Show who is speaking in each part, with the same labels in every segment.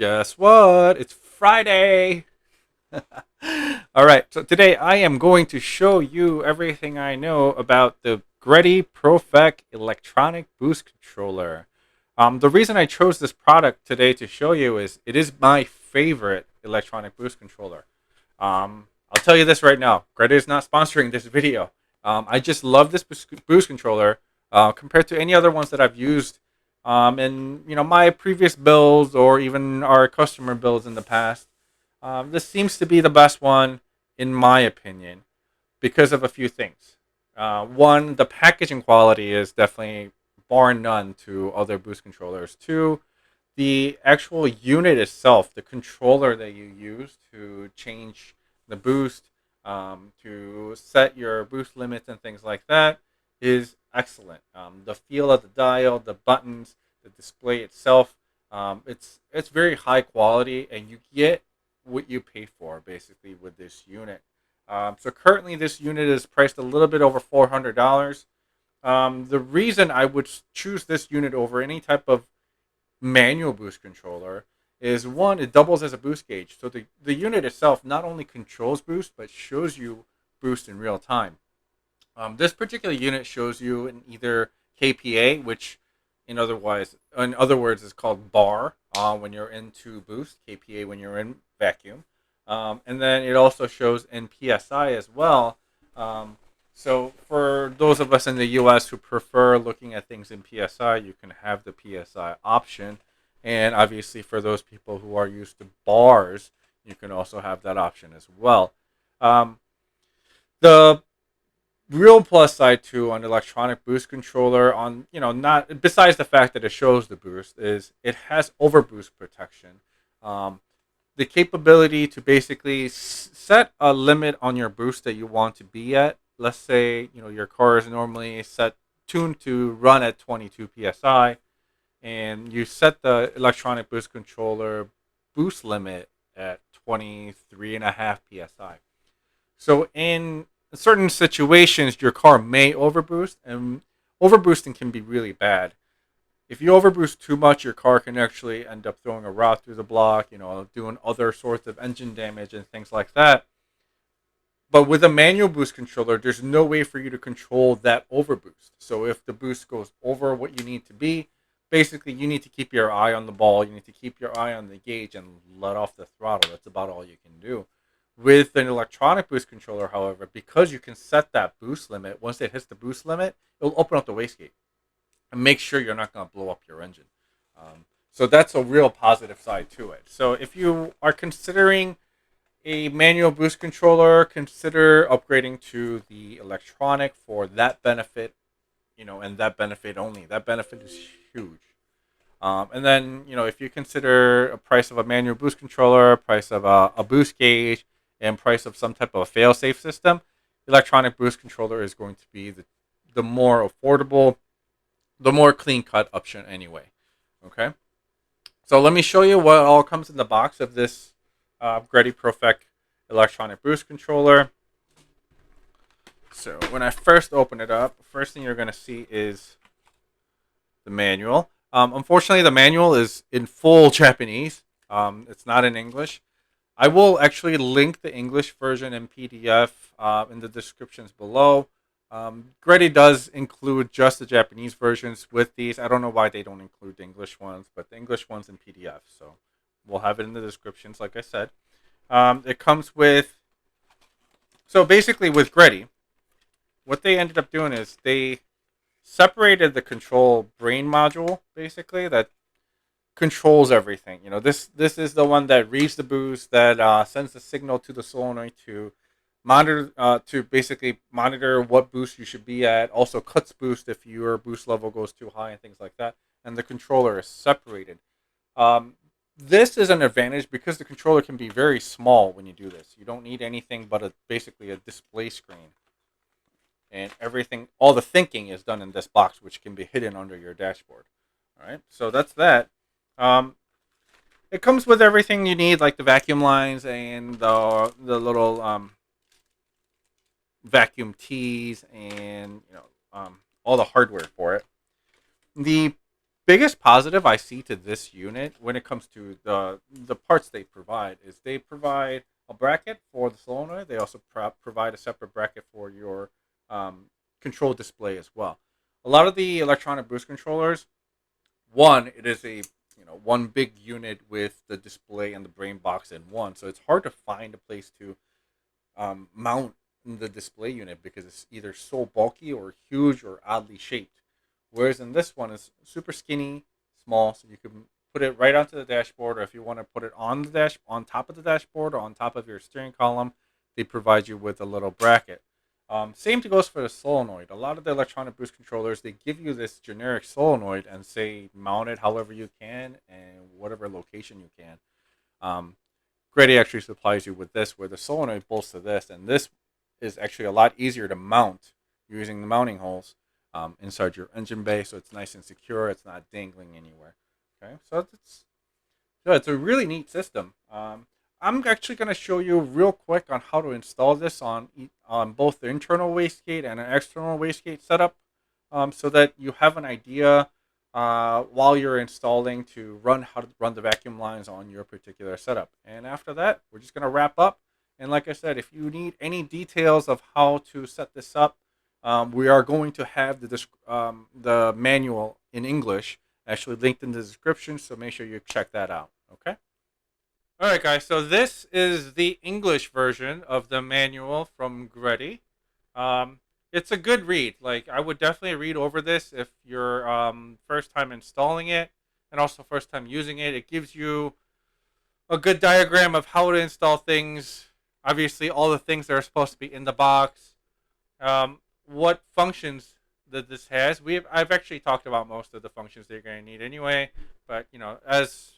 Speaker 1: Guess what? It's Friday. All right, so today I am going to show you everything I know about the GReddy Profec electronic boost controller. The reason I chose this product today to show you is it is my favorite electronic boost controller. I'll tell you this right now. GReddy is not sponsoring this video. I just love this boost controller compared to any other ones that I've used in my previous builds or even our customer builds in the past. This seems to be the best one in my opinion because of a few things. One, the packaging quality is definitely bar none to other boost controllers. Two, the actual unit itself, the controller that you use to change the boost, to set your boost limits and things like that, is excellent. The feel of the dial, the buttons, the display itself, it's very high quality, and you get what you pay for basically with this unit. So currently, this unit is priced a little bit over $400. The reason I would choose this unit over any type of manual boost controller is one, it doubles as a boost gauge. So the unit itself not only controls boost, but shows you boost in real time. This particular unit shows you in either KPA, which in other words, is called bar when you're into boost, KPA when you're in vacuum, and then it also shows in PSI as well. So for those of us in the U.S. who prefer looking at things in PSI, you can have the PSI option, and obviously for those people who are used to bars, you can also have that option as well. Um, the real plus side to an electronic boost controller, on not besides the fact that it shows the boost, is it has overboost protection. um, the capability to basically set a limit on your boost that you want to be at. Let's say your car is normally set tuned to run at 22 psi, and you set the electronic boost controller boost limit at 23 and a half psi. So in certain situations, your car may overboost, and overboosting can be really bad. If you overboost too much, your car can actually end up throwing a rod through the block, doing other sorts of engine damage and things like that. But with a manual boost controller, there's no way for you to control that overboost. So if the boost goes over what you need to be, basically you need to keep your eye on the ball, you need to keep your eye on the gauge and let off the throttle. That's about all you can do. With an electronic boost controller, however, because you can set that boost limit, once it hits the boost limit, it'll open up the wastegate and make sure you're not going to blow up your engine. So that's a real positive side to it. So if you are considering a manual boost controller, consider upgrading to the electronic for that benefit, and that benefit only. That benefit is huge. And then, if you consider a price of a manual boost controller, price of a boost gauge, and price of some type of a fail-safe system, electronic boost controller is going to be the more affordable, the more clean-cut option anyway. Okay? So let me show you what all comes in the box of this GReddy Profec electronic boost controller. So when I first open it up, the first thing you're going to see is the manual. Unfortunately, the manual is in full Japanese. It's not in English. I will actually link the English version in PDF in the descriptions below. GReddy does include just the Japanese versions with these. I don't know why they don't include the English ones, but the English one's in PDF. So we'll have it in the descriptions, like I said. It comes with... So basically with GReddy, what they ended up doing is they separated the control brain module, basically, that controls everything. This is the one that reads the boost, that sends the signal to the solenoid to monitor, to basically monitor what boost you should be at. Also cuts boost if your boost level goes too high and things like that. And the controller is separated. This is an advantage because the controller can be very small when you do this. You don't need anything but basically a display screen. And everything, all the thinking is done in this box, which can be hidden under your dashboard. All right, so that's that. It comes with everything you need, like the vacuum lines and the little vacuum tees, and all the hardware for it. The biggest positive I see to this unit when it comes to the parts they provide is they provide a bracket for the solenoid. They also provide a separate bracket for your um, control display as well. A lot of the electronic boost controllers, one, it is a one big unit with the display and the brain box in one, so it's hard to find a place to mount the display unit because it's either so bulky or huge or oddly shaped. Whereas in this one, it's super skinny, small, so you can put it right onto the dashboard, or if you want to put it on the on top of the dashboard or on top of your steering column, they provide you with a little bracket. Same goes for the solenoid. A lot of the electronic boost controllers, they give you this generic solenoid and say mount it however you can and whatever location you can. Um, GReddy actually supplies you with this, where the solenoid bolts to this, and this is actually a lot easier to mount using the mounting holes inside your engine bay, so it's nice and secure. It's not dangling anywhere. Okay, so it's a really neat system. I'm actually going to show you real quick on how to install this on both the internal wastegate and an external wastegate setup, so that you have an idea while you're installing to how to run the vacuum lines on your particular setup. And after that, we're just going to wrap up. And like I said, if you need any details of how to set this up, we are going to have the manual in English actually linked in the description, so make sure you check that out. Okay. All right, guys. So this is the English version of the manual from GReddy. It's a good read. Like, I would definitely read over this if you're first time installing it and also first time using it. It gives you a good diagram of how to install things. Obviously, all the things that are supposed to be in the box. What functions that this has. I've actually talked about most of the functions that you're going to need anyway. But as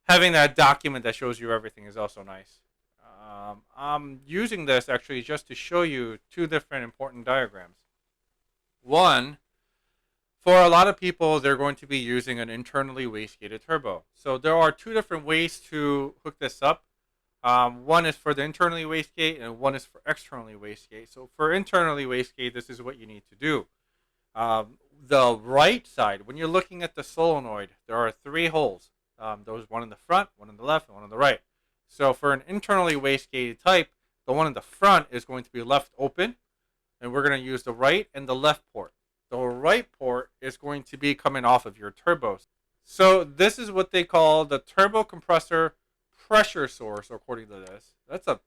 Speaker 1: having that document that shows you everything is also nice. I'm using this actually just to show you two different important diagrams. One, for a lot of people, they're going to be using an internally wastegated turbo. So there are two different ways to hook this up. One is for the internally wastegate and one is for externally wastegate. So for internally wastegate, this is what you need to do. The right side, when you're looking at the solenoid, there are three holes. There's one in the front, one in the left, and one on the right. So for an internally wastegated type, the one in the front is going to be left open, and we're going to use the right and the left port. The right port is going to be coming off of your turbos. So this is what they call the turbo compressor pressure source, according to this. That's a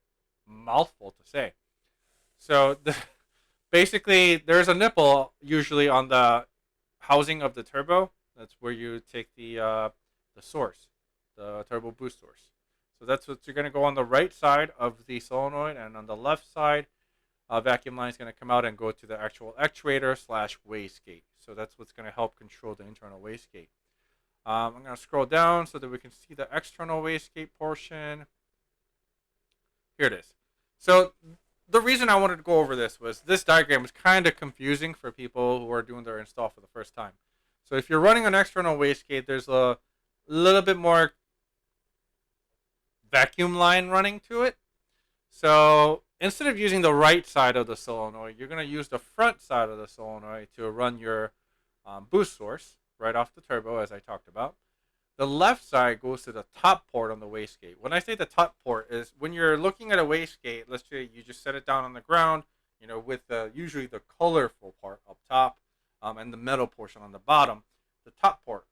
Speaker 1: mouthful to say. So basically, there's a nipple usually on the housing of the turbo. That's where you take the source, the turbo boost source. So that's what you're going to go on the right side of the solenoid, and on the left side, vacuum line is going to come out and go to the actual actuator / wastegate. So that's what's going to help control the internal wastegate. I'm going to scroll down so that we can see the external wastegate portion. Here it is. So the reason I wanted to go over this was this diagram was kind of confusing for people who are doing their install for the first time. So if you're running an external wastegate, there's a little bit more vacuum line running to it. So instead of using the right side of the solenoid, you're going to use the front side of the solenoid to run your boost source right off the turbo, as I talked about. The left side goes to the top port on the wastegate. When I say the top port is when you're looking at a wastegate, let's say you just set it down on the ground, with usually the colorful part up top and the metal portion on the bottom. The top port,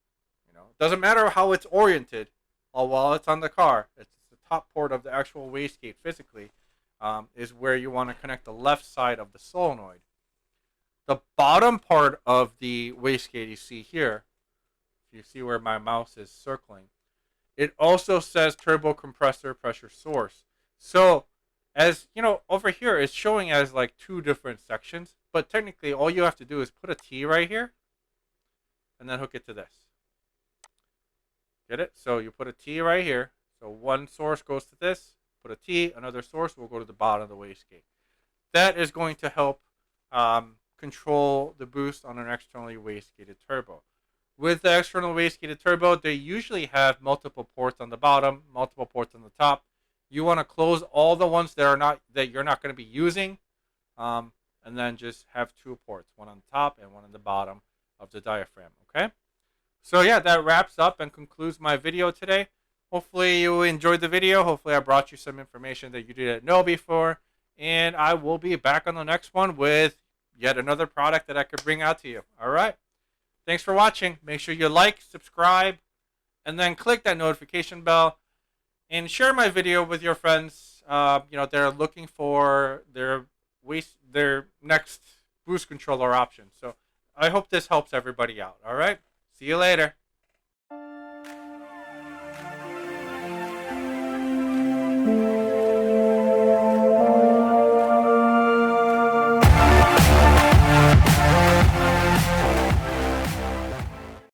Speaker 1: doesn't matter how it's oriented while it's on the car. It's the top port of the actual wastegate physically is where you want to connect the left side of the solenoid. The bottom part of the wastegate you see here, if you see where my mouse is circling, it also says turbo compressor pressure source. So as over here it's showing as like two different sections, but technically all you have to do is put a T right here and then hook it to this. Get it? So you put a T right here. So one source goes to this, put a T, another source will go to the bottom of the wastegate. That is going to help control the boost on an externally wastegated turbo. With the external wastegated turbo, they usually have multiple ports on the bottom, multiple ports on the top. You want to close all the ones that you're not going to be using, and then just have two ports, one on the top and one on the bottom of the diaphragm. Okay. So yeah, that wraps up and concludes my video today. Hopefully you enjoyed the video. Hopefully I brought you some information that you didn't know before. And I will be back on the next one with yet another product that I could bring out to you. All right. Thanks for watching. Make sure you like, subscribe, and then click that notification bell and share my video with your friends. They're looking for their next boost controller option. So I hope this helps everybody out. All right. See you later.